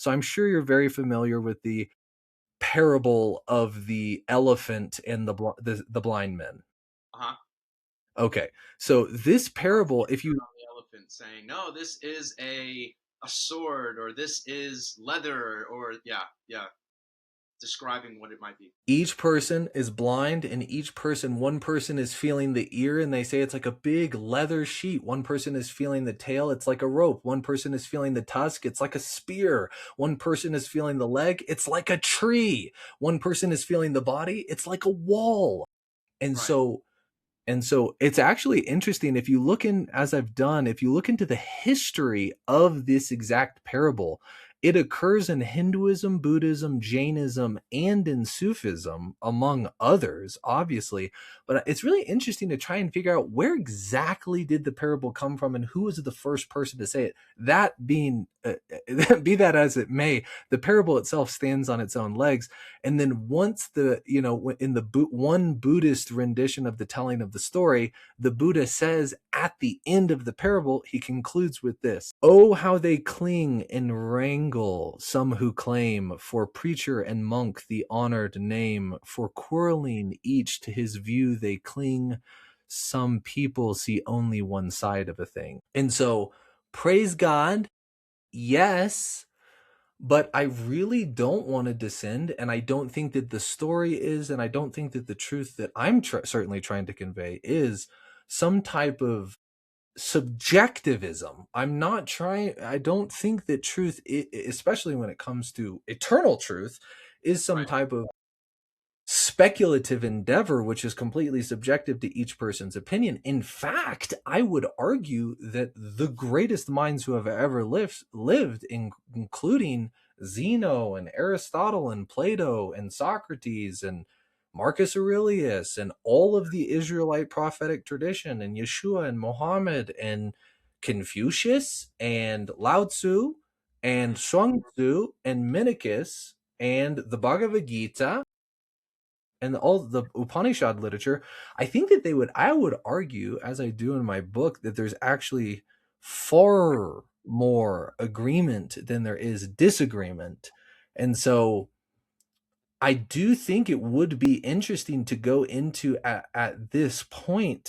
So I'm sure you're very familiar with the parable of the elephant and the blind men. Uh-huh. Okay, so this parable, if you On the elephant saying, "No, this is a sword, or this is leather," or yeah, describing what it might be. each person is blind, and one person is feeling the ear and they say it's like a big leather sheet. One person is feeling the tail, it's like a rope. One person is feeling the tusk, it's like a spear. One person is feeling the leg, it's like a tree. One person is feeling the body, it's like a wall. And Right. so it's actually interesting if you look in, as I've done, if you look into the history of this exact parable, it occurs in Hinduism, Buddhism, Jainism, and in Sufism, among others, obviously. But it's really interesting to try and figure out where exactly did the parable come from and who was the first person to say it. That being, be that as it may, the parable itself stands on its own legs. And then once in the one Buddhist rendition of the telling of the story, the Buddha says at the end of the parable, he concludes with this: "Oh, how they cling and wrangle, some who claim for preacher and monk the honored name, for quarreling each to his view they cling. Some people see only one side of a thing." And so, praise God, yes, but I really don't want to descend, and I don't think that the story is, and I don't think that the truth that I'm certainly trying to convey is some type of subjectivism. I don't think that truth, especially when it comes to eternal truth, is some Right. type of speculative endeavor which is completely subjective to each person's opinion. In fact, I would argue that the greatest minds who have ever lived, including Zeno and Aristotle and Plato and Socrates and Marcus Aurelius and all of the Israelite prophetic tradition and Yeshua and Muhammad and Confucius and Lao Tzu and Mhm. Shuang Tzu and Minnicus and the Bhagavad Gita and all the Upanishad literature, I would argue, as I do in my book, that there's actually far more agreement than there is disagreement. And so I do think it would be interesting to go into at this point